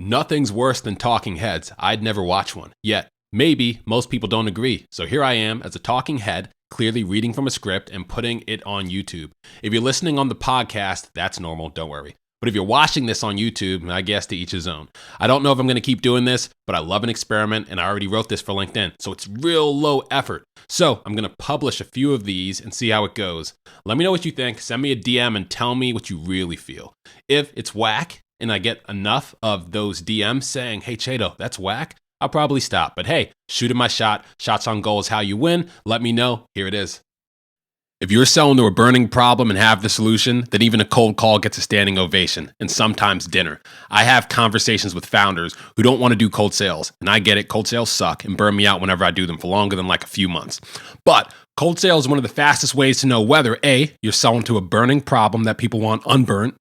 Nothing's worse than talking heads. I'd never watch one. Yet, maybe most people don't agree. So here I am as a talking head, clearly reading from a script and putting it on YouTube. If you're listening on the podcast, that's normal, don't worry. But if you're watching this on YouTube, I guess to each his own. I don't know if I'm going to keep doing this, but I love an experiment and I already wrote this for LinkedIn. So it's real low effort. So I'm going to publish a few of these and see how it goes. Let me know what you think. Send me a DM and tell me what you really feel. If it's whack and I get enough of those DMs saying, hey, Chiedo, that's whack, I'll probably stop. But hey, shooting my shot. Shots on goal is how you win. Let me know. Here it is. If you're selling to a burning problem and have the solution, then even a cold call gets a standing ovation, and sometimes dinner. I have conversations with founders who don't want to do cold sales, and I get it, cold sales suck and burn me out whenever I do them for longer than like a few months. But cold sales is one of the fastest ways to know whether A, you're selling to a burning problem that people want unburnt,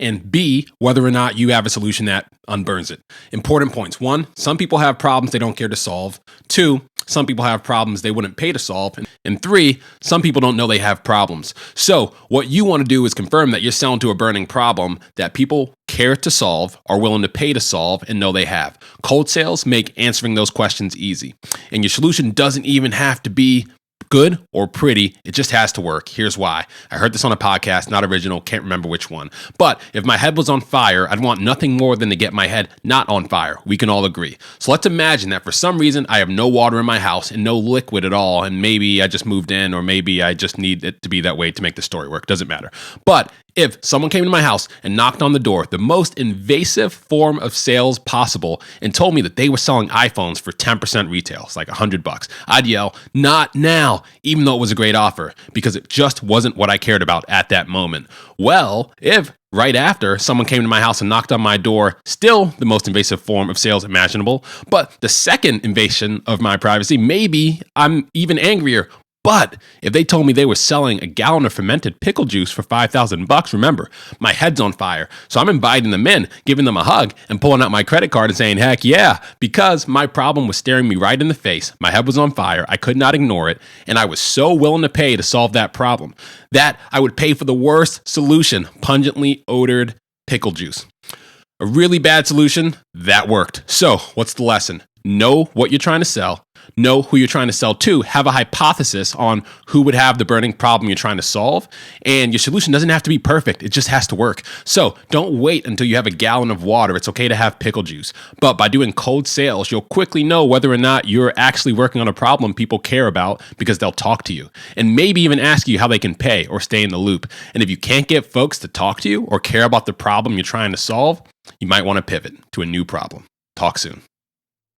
and B, whether or not you have a solution that unburns it. Important points. 1, some people have problems they don't care to solve. 2, some people have problems they wouldn't pay to solve. And 3, some people don't know they have problems. So what you want to do is confirm that you're selling to a burning problem that people care to solve, are willing to pay to solve, and know they have. Cold sales make answering those questions easy. And your solution doesn't even have to be good or pretty, it just has to work. Here's why. I heard this on a podcast, not original, can't remember which one. But if my head was on fire, I'd want nothing more than to get my head not on fire. We can all agree. So let's imagine that for some reason I have no water in my house and no liquid at all, and maybe I just moved in, or maybe I just need it to be that way to make the story work. Doesn't matter. But if someone came to my house and knocked on the door, the most invasive form of sales possible, and told me that they were selling iPhones for 10% retail, it's like $100, I'd yell, not now, even though it was a great offer, because it just wasn't what I cared about at that moment. Well, if right after someone came to my house and knocked on my door, still the most invasive form of sales imaginable, but the second invasion of my privacy, maybe I'm even angrier. But if they told me they were selling a gallon of fermented pickle juice for $5,000, remember, my head's on fire. So I'm inviting them in, giving them a hug, and pulling out my credit card and saying, heck yeah, because my problem was staring me right in the face. My head was on fire. I could not ignore it. And I was so willing to pay to solve that problem that I would pay for the worst solution, pungently odored pickle juice. A really bad solution, that worked. So what's the lesson? Know what you're trying to sell. Know who you're trying to sell to, have a hypothesis on who would have the burning problem you're trying to solve, and your solution doesn't have to be perfect, it just has to work. So don't wait until you have a gallon of water. It's okay to have pickle juice. But by doing cold sales, you'll quickly know whether or not you're actually working on a problem people care about, because they'll talk to you, and maybe even ask you how they can pay or stay in the loop. And if you can't get folks to talk to you or care about the problem you're trying to solve, you might want to pivot to a new problem. Talk soon.